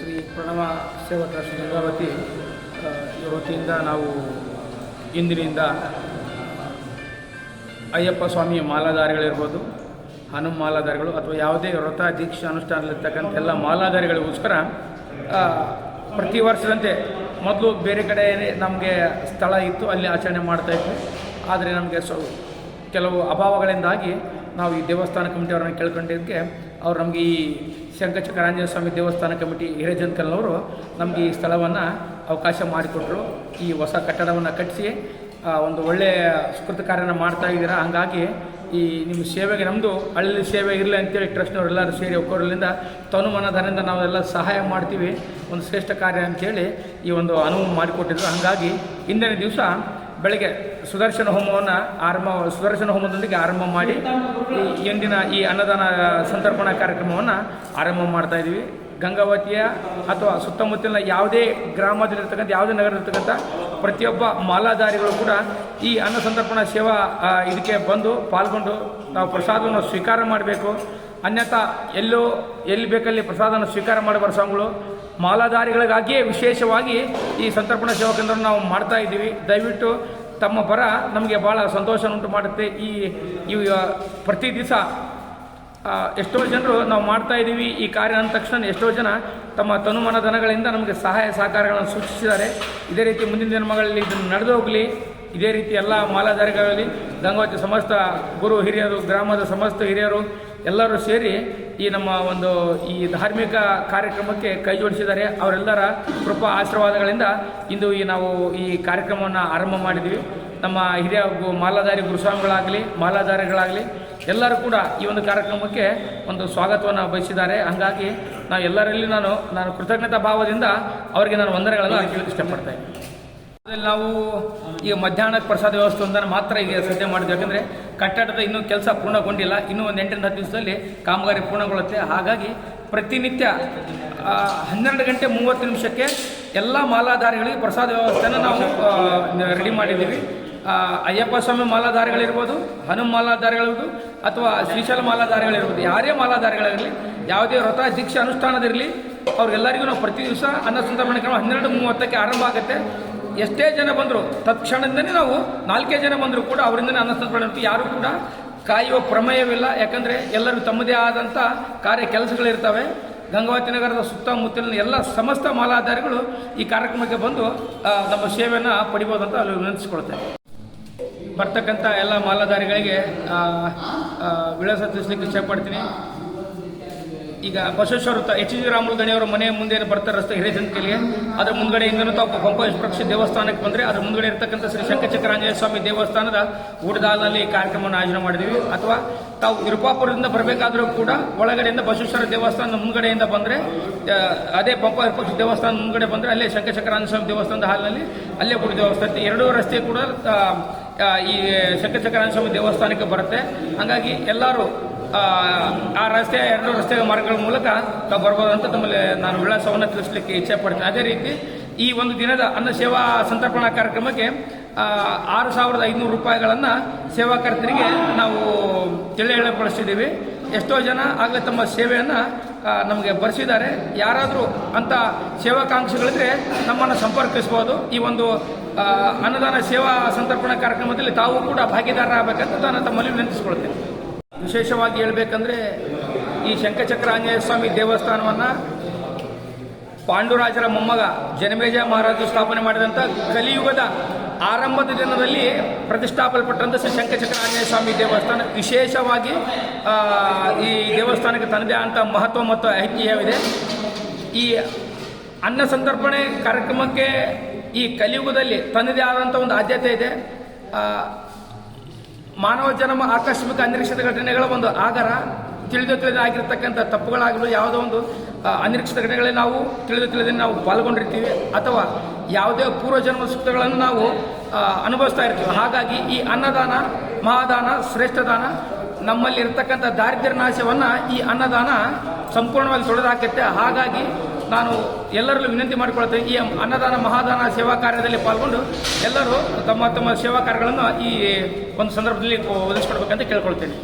ಶ್ರೀ ಪ್ರಣವ ಸೇವಾ ಟ್ರಸ್ಟ್ ಗಂಗಾವತಿ ವತಿಯಿಂದ ನಾವು ಇಂದಿನಿಂದ ಅಯ್ಯಪ್ಪ ಸ್ವಾಮಿಯ ಮಾಲಾಧಾರಿಗಳಿರ್ಬೋದು, ಹನುಮ ಮಾಲಾಧಾರಿಗಳು ಅಥವಾ ಯಾವುದೇ ವ್ರತ ದೀಕ್ಷಾ ಅನುಷ್ಠಾನದಲ್ಲಿರ್ತಕ್ಕಂಥ ಎಲ್ಲ ಮಾಲಾಧಾರಿಗಳಿಗೋಸ್ಕರ ಪ್ರತಿ ವರ್ಷದಂತೆ ಮೊದಲು ಬೇರೆ ಕಡೆ ನಮಗೆ ಸ್ಥಳ ಇತ್ತು, ಅಲ್ಲಿ ಆಚರಣೆ ಮಾಡ್ತಾಯಿದ್ವಿ. ಆದರೆ ನಮಗೆ ಕೆಲವು ಅಭಾವಗಳಿಂದಾಗಿ ನಾವು ಈ ದೇವಸ್ಥಾನ ಕಮಿಟಿಯವರನ್ನು ಕೇಳ್ಕೊಂಡಿದ್ದಕ್ಕೆ ಅವ್ರು ನಮಗೆ ಈ ಶಂಕಚಕ್ರ ಆಂಜನೇಯ ಸ್ವಾಮಿ ದೇವಸ್ಥಾನ ಕಮಿಟಿ ಹಿರೇಜಂಕಲ್ನವರು ನಮಗೆ ಈ ಸ್ಥಳವನ್ನು ಅವಕಾಶ ಮಾಡಿಕೊಟ್ರು. ಈ ಹೊಸ ಕಟ್ಟಡವನ್ನು ಕಟ್ಟಿಸಿ ಒಂದು ಒಳ್ಳೆಯ ಸುಕೃತ ಕಾರ್ಯನ ಮಾಡ್ತಾಯಿದ್ದೀರಾ. ಹಂಗಾಗಿ ಈ ನಿಮ್ಮ ಸೇವೆಗೆ ನಮ್ಮದು ಹಳ್ಳಿ ಸೇವೆ ಇರಲಿ ಅಂತೇಳಿ ಟ್ರಸ್ಟ್ನವರೆಲ್ಲರೂ ಸೇರಿ ಒಕ್ಕೋರಲಿಂದ ತನುಮನಧನದಿಂದ ನಾವೆಲ್ಲ ಸಹಾಯ ಮಾಡ್ತೀವಿ, ಒಂದು ಶ್ರೇಷ್ಠ ಕಾರ್ಯ ಅಂಥೇಳಿ ಈ ಒಂದು ಅನುವು ಮಾಡಿಕೊಟ್ಟಿದ್ರು. ಹಾಗಾಗಿ ಇಂದಿನ ದಿವಸ ಬೆಳಗ್ಗೆ ಸುದರ್ಶನ ಹೋಮದೊಂದಿಗೆ ಆರಂಭ ಮಾಡಿ ಎಂದಿನ ಈ ಅನ್ನದಾನ ಸಂತರ್ಪಣಾ ಕಾರ್ಯಕ್ರಮವನ್ನು ಆರಂಭ ಮಾಡ್ತಾಯಿದ್ದೀವಿ. ಗಂಗಾವತಿಯ ಅಥವಾ ಸುತ್ತಮುತ್ತಲಿನ ಯಾವುದೇ ಗ್ರಾಮದಲ್ಲಿರ್ತಕ್ಕಂಥ ಯಾವುದೇ ನಗರದಲ್ಲಿರ್ತಕ್ಕಂಥ ಪ್ರತಿಯೊಬ್ಬ ಮಾಲಾಧಾರಿಗಳು ಕೂಡ ಈ ಅನ್ನ ಸಂತರ್ಪಣಾ ಸೇವಾ ಇದಕ್ಕೆ ಬಂದು ಪಾಲ್ಗೊಂಡು ನಾವು ಪ್ರಸಾದವನ್ನು ಸ್ವೀಕಾರ ಮಾಡಬೇಕು. ಅನ್ಯಥಾ ಎಲ್ಲಿ ಬೇಕಲ್ಲಿ ಪ್ರಸಾದವನ್ನು ಸ್ವೀಕಾರ ಮಾಡಬಾರ ಸ್ವಾಮಿಗಳು ಮಾಲಾಧಾರಿಗಳಿಗಾಗಿಯೇ ವಿಶೇಷವಾಗಿ ಈ ಸಂತರ್ಪಣಾ ಸೇವಾ ಕೇಂದ್ರವನ್ನು ನಾವು ಮಾಡ್ತಾ ಇದ್ದೀವಿ. ದಯವಿಟ್ಟು ತಮ್ಮ ಬರ ನಮಗೆ ಭಾಳ ಸಂತೋಷ ಉಂಟು ಮಾಡುತ್ತೆ. ಈ ಪ್ರತಿ ದಿವಸ ಎಷ್ಟೋ ಜನರು ನಾವು ಮಾಡ್ತಾ ಇದ್ದೀವಿ ಈ ಕಾರ್ಯ ಅಂದ ತಕ್ಷಣ ಎಷ್ಟೋ ಜನ ತಮ್ಮ ತನುಮನ ಧನಗಳಿಂದ ನಮಗೆ ಸಹಾಯ ಸಹಕಾರಗಳನ್ನು ಸೂಚಿಸಿದ್ದಾರೆ. ಇದೇ ರೀತಿ ಮುಂದಿನ ದಿನಗಳಲ್ಲಿ ಇದನ್ನು ನಡೆದು ಹೋಗಲಿ. ಇದೇ ರೀತಿ ಎಲ್ಲ ಮಾಲಾಧಾರಿಗಳಲ್ಲಿ ಗಂಗಾವತಿ ಸಮಸ್ತ ಗುರು ಹಿರಿಯರು, ಗ್ರಾಮದ ಸಮಸ್ತ ಹಿರಿಯರು ಎಲ್ಲರೂ ಸೇರಿ ಈ ನಮ್ಮ ಒಂದು ಈ ಧಾರ್ಮಿಕ ಕಾರ್ಯಕ್ರಮಕ್ಕೆ ಕೈ ಜೋಡಿಸಿದ್ದಾರೆ. ಅವರೆಲ್ಲರ ಕೃಪಾ ಆಶೀರ್ವಾದಗಳಿಂದ ಇಂದು ನಾವು ಈ ಕಾರ್ಯಕ್ರಮವನ್ನು ಆರಂಭ ಮಾಡಿದ್ದೀವಿ. ನಮ್ಮ ಹಿರಿಯ ಮಾಲಾಧಾರಿ ಗುರುಸ್ವಾಮಿಗಳಾಗಲಿ ಮಾಲಾಧಾರಿಗಳಾಗಲಿ ಎಲ್ಲರೂ ಕೂಡ ಈ ಒಂದು ಕಾರ್ಯಕ್ರಮಕ್ಕೆ ಒಂದು ಸ್ವಾಗತವನ್ನು ಬಯಸಿದ್ದಾರೆ. ಹಾಗಾಗಿ ನಾವು ಎಲ್ಲರಲ್ಲಿ ನಾನು ಕೃತಜ್ಞತಾ ಭಾವದಿಂದ ಅವರಿಗೆ ನಾನು ವಂದನೆಗಳನ್ನು ಅರ್ಪಿಸಲು ಇಷ್ಟಪಡ್ತೇನೆ. ಅದರಲ್ಲಿ ನಾವು ಈಗ ಮಧ್ಯಾಹ್ನಕ್ಕೆ ಪ್ರಸಾದ ವ್ಯವಸ್ಥೆ ಒಂದನ್ನು ಮಾತ್ರ ಈಗ ಸದ್ಯ ಮಾಡಿದ್ವಿ. ಯಾಕಂದರೆ ಕಟ್ಟಡದ ಇನ್ನೂ ಕೆಲಸ ಪೂರ್ಣಗೊಂಡಿಲ್ಲ. ಇನ್ನೂ ಒಂದು 8-10 ದಿವಸದಲ್ಲಿ ಕಾಮಗಾರಿ ಪೂರ್ಣಗೊಳ್ಳುತ್ತೆ. ಹಾಗಾಗಿ ಪ್ರತಿನಿತ್ಯ 12:30 ಎಲ್ಲ ಮಾಲಾಧಾರಿಗಳಿಗೆ ಪ್ರಸಾದ ವ್ಯವಸ್ಥೆಯನ್ನು ನಾವು ರೆಡಿ ಮಾಡಿದ್ದೀವಿ. ಅಯ್ಯಪ್ಪ ಸ್ವಾಮಿ ಮಾಲಾಧಾರಿಗಳಿರ್ಬೋದು, ಹನುಮ ಮಾಲಾಧಾರಿಗಳಿರ್ಬೋದು ಅಥವಾ ಶ್ರೀಶೈಲ ಮಾಲಾಧಾರಿಗಳಿರ್ಬೋದು, ಯಾರೇ ಮಾಲಾಧಾರಿಗಳಿರಲಿ, ಯಾವುದೇ ವ್ರತ ದೀಕ್ಷಾ ಅನುಷ್ಠಾನದಿರಲಿ, ಅವ್ರಿಗೆಲ್ಲರಿಗೂ ನಾವು ಪ್ರತಿ ದಿವಸ ಅನ್ನ ಸಂತರ್ಪಣೆ ಕ್ರಮ 12:30ಕ್ಕೆ ಆರಂಭ ಆಗುತ್ತೆ. ಎಷ್ಟೇ ಜನ ಬಂದರೂ ತತ್ಕ್ಷಣದಿಂದನೇ ನಾವು 4 ಜನ ಬಂದರೂ ಕೂಡ ಅವರಿಂದನೇ ಅನ್ನ ಸಂತರ್ಪಣೆ ಯಾರೂ ಕೂಡ ಕಾಯುವ ಪ್ರಮೇಯವಿಲ್ಲ. ಯಾಕಂದರೆ ಎಲ್ಲರೂ ತಮ್ಮದೇ ಆದಂಥ ಕಾರ್ಯ ಕೆಲಸಗಳಿರ್ತವೆ. ಗಂಗಾವತಿ ನಗರದ ಸುತ್ತಮುತ್ತಲಿನ ಎಲ್ಲ ಸಮಸ್ತ ಮಾಲಾಧಾರಿಗಳು ಈ ಕಾರ್ಯಕ್ರಮಕ್ಕೆ ಬಂದು ನಮ್ಮ ಸೇವೆಯನ್ನು ಪಡಿಬೋದು ಅಂತ ಅಲ್ಲಿ ವಿನಂತಿಸಿಕೊಳ್ತೇವೆ. ಬರ್ತಕ್ಕಂಥ ಎಲ್ಲ ಮಾಲಾಧಾರಿಗಳಿಗೆ ವಿಳಾಸ ತಿಳಿಸ್ಲಿಕ್ಕೆ ಇಷ್ಟಪಡ್ತೀನಿ. ಈಗ ಬಸವೇಶ್ವರ ಎಚ್ ಜಿ ರಾಮುಲು ಗಣಿಯವರ ಮನೆ ಮುಂದೆ ಬರ್ತಾರೆ ರಸ್ತೆ ಹಿರೇಜಂತಿಗೆ, ಅದರ ಮುಂದ್ಗಡೆ ಇಂದನೂ ತಾವು ಪಂಪ ವಿಶ್ವಕ್ಷ ದೇವಸ್ಥಾನಕ್ಕೆ ಬಂದರೆ ಅದರ ಮುಂದ್ಗಡೆ ಇರತಕ್ಕಂಥ ಶ್ರೀ ಶಂಕಚಕ್ರ ಆಂಜನೇಯ ಸ್ವಾಮಿ ದೇವಸ್ಥಾನದ ಊಟದಾಲ್ನಲ್ಲಿ ಕಾರ್ಯಕ್ರಮವನ್ನು ಆಯೋಜನೆ ಮಾಡಿದ್ದೀವಿ. ಅಥವಾ ತಾವು ವಿರುಪಾಪುರದಿಂದ ಬರಬೇಕಾದರೂ ಕೂಡ ಒಳಗಡೆಯಿಂದ ಬಸವೇಶ್ವರ ದೇವಸ್ಥಾನದ ಮುಂದ್ಗಡೆಯಿಂದ ಬಂದರೆ ಅದೇ ಪಂಪ ವಿಶ್ವಕ್ಷ ದೇವಸ್ಥಾನ ಮುಂದ್ಗಡೆ ಬಂದರೆ ಅಲ್ಲೇ ಶಂಕಚಕ್ರ ಆಂಜನೇಯ ಸ್ವಾಮಿ ದೇವಸ್ಥಾನದ ಹಾಲ್ನಲ್ಲಿ ಅಲ್ಲೇ ಊಟ ದೇವಸ್ಥಾನ ಎರಡೂ ರಸ್ತೆ ಕೂಡ ಈ ಶಂಕಚಕ್ರ ಆಂಜನೇಯ ಸ್ವಾಮಿ ದೇವಸ್ಥಾನಕ್ಕೆ ಬರುತ್ತೆ. ಹಾಗಾಗಿ ಎಲ್ಲರೂ ಆ ರಸ್ತೆ 2 ರಸ್ತೆಯ ಮಾರ್ಗಗಳ ಮೂಲಕ ನಾವು ಬರ್ಬೋದು ಅಂತ ತಮ್ಮಲ್ಲಿ ನಾನು ವಿಳಾಸವನ್ನು ತಿಳಿಸ್ಲಿಕ್ಕೆ ಇಚ್ಛೆ ಪಡ್ತೇನೆ. ಅದೇ ರೀತಿ ಈ ಒಂದು ದಿನದ ಅನ್ನ ಸೇವಾ ಸಂತರ್ಪಣಾ ಕಾರ್ಯಕ್ರಮಕ್ಕೆ 6,500 ರೂಪಾಯಿಗಳನ್ನು ಸೇವಾಕರ್ತರಿಗೆ ನಾವು ತಿಳಿಯಪಡಿಸಿದ್ದೀವಿ. ಎಷ್ಟೋ ಜನ ಆಗಲೇ ತಮ್ಮ ಸೇವೆಯನ್ನು ನಮಗೆ ಬರೆಸಿದ್ದಾರೆ. ಯಾರಾದರೂ ಅಂಥ ಸೇವಾಕಾಂಕ್ಷಿಗಳಿದ್ರೆ ನಮ್ಮನ್ನು ಸಂಪರ್ಕಿಸ್ಬೋದು. ಈ ಒಂದು ಅನ್ನದಾನ ಸೇವಾ ಸಂತರ್ಪಣಾ ಕಾರ್ಯಕ್ರಮದಲ್ಲಿ ತಾವು ಕೂಡ ಭಾಗಿದಾರರಾಗಬೇಕಂತ ನಾನು ತಮ್ಮಲ್ಲಿ ವಿನಂತಿಸಿಕೊಳ್ತೇನೆ. ವಿಶೇಷವಾಗಿ ಹೇಳಬೇಕಂದ್ರೆ ಈ ಶಂಕಚಕ್ರ ಆಂಜನೇಯ ಸ್ವಾಮಿ ದೇವಸ್ಥಾನವನ್ನು ಪಾಂಡುರಾಜರ ಮೊಮ್ಮಗ ಜನಮೇಜ ಮಹಾರಾಜರು ಸ್ಥಾಪನೆ ಮಾಡಿದಂಥ ಕಲಿಯುಗದ ಆರಂಭದ ದಿನದಲ್ಲಿ ಪ್ರತಿಷ್ಠಾಪಲ್ಪಟ್ಟಂಥ ಶ್ರೀ ಶಂಕಚಕ್ರ ಆಂಜನೇಯ ಸ್ವಾಮಿ ದೇವಸ್ಥಾನ ವಿಶೇಷವಾಗಿ ಈ ದೇವಸ್ಥಾನಕ್ಕೆ ತನ್ನದೇ ಆದಂಥ ಮಹತ್ವ ಮತ್ತು ಐತಿಹ್ಯವಿದೆ. ಈ ಅನ್ನ ಸಂತರ್ಪಣೆ ಕಾರ್ಯಕ್ರಮಕ್ಕೆ ಈ ಕಲಿಯುಗದಲ್ಲಿ ತನ್ನದೇ ಆದಂಥ ಒಂದು ಆದ್ಯತೆ ಇದೆ. ಮಾನವ ಜನ್ಮ ಆಕಸ್ಮಿಕ ಅನಿರೀಕ್ಷಿತ ಘಟನೆಗಳ ಒಂದು ಆಗರ, ತಿಳಿದು ಆಗಿರ್ತಕ್ಕಂಥ ತಪ್ಪುಗಳಾಗಲು ಯಾವುದೋ ಒಂದು ಅನಿರೀಕ್ಷಿತ ಘಟನೆಗಳಲ್ಲಿ ನಾವು ತಿಳಿದು ನಾವು ಪಾಲ್ಗೊಂಡಿರ್ತೀವಿ ಅಥವಾ ಯಾವುದೇ ಪೂರ್ವಜನ್ಮ ಸುಖಗಳನ್ನು ನಾವು ಅನುಭವಿಸ್ತಾ ಇರ್ತೀವಿ. ಹಾಗಾಗಿ ಈ ಅನ್ನದಾನ ಮಹಾದಾನ ಶ್ರೇಷ್ಠ ದಾನ ನಮ್ಮಲ್ಲಿ ಇರತಕ್ಕಂಥ ದಾರಿದ್ರ್ಯ ನಾಶವನ್ನು ಈ ಅನ್ನದಾನ ಸಂಪೂರ್ಣವಾಗಿ ತೊಡೆದುಹಾಕುತ್ತೆ. ಹಾಗಾಗಿ ನಾನು ಎಲ್ಲರಲ್ಲೂ ವಿನಂತಿ ಮಾಡಿಕೊಳ್ತೇನೆ, ಈ ಅನ್ನದಾನ ಮಹಾದಾನ ಸೇವಾ ಕಾರ್ಯದಲ್ಲಿ ಪಾಲ್ಗೊಂಡು ಎಲ್ಲರೂ ತಮ್ಮ ತಮ್ಮ ಸೇವಾ ಕಾರ್ಯಗಳನ್ನು ಈ ಒಂದು ಸಂದರ್ಭದಲ್ಲಿ ಒದಗಿಸಿಕೊಡ್ಬೇಕಂತ ಕೇಳ್ಕೊಳ್ತೇನೆ.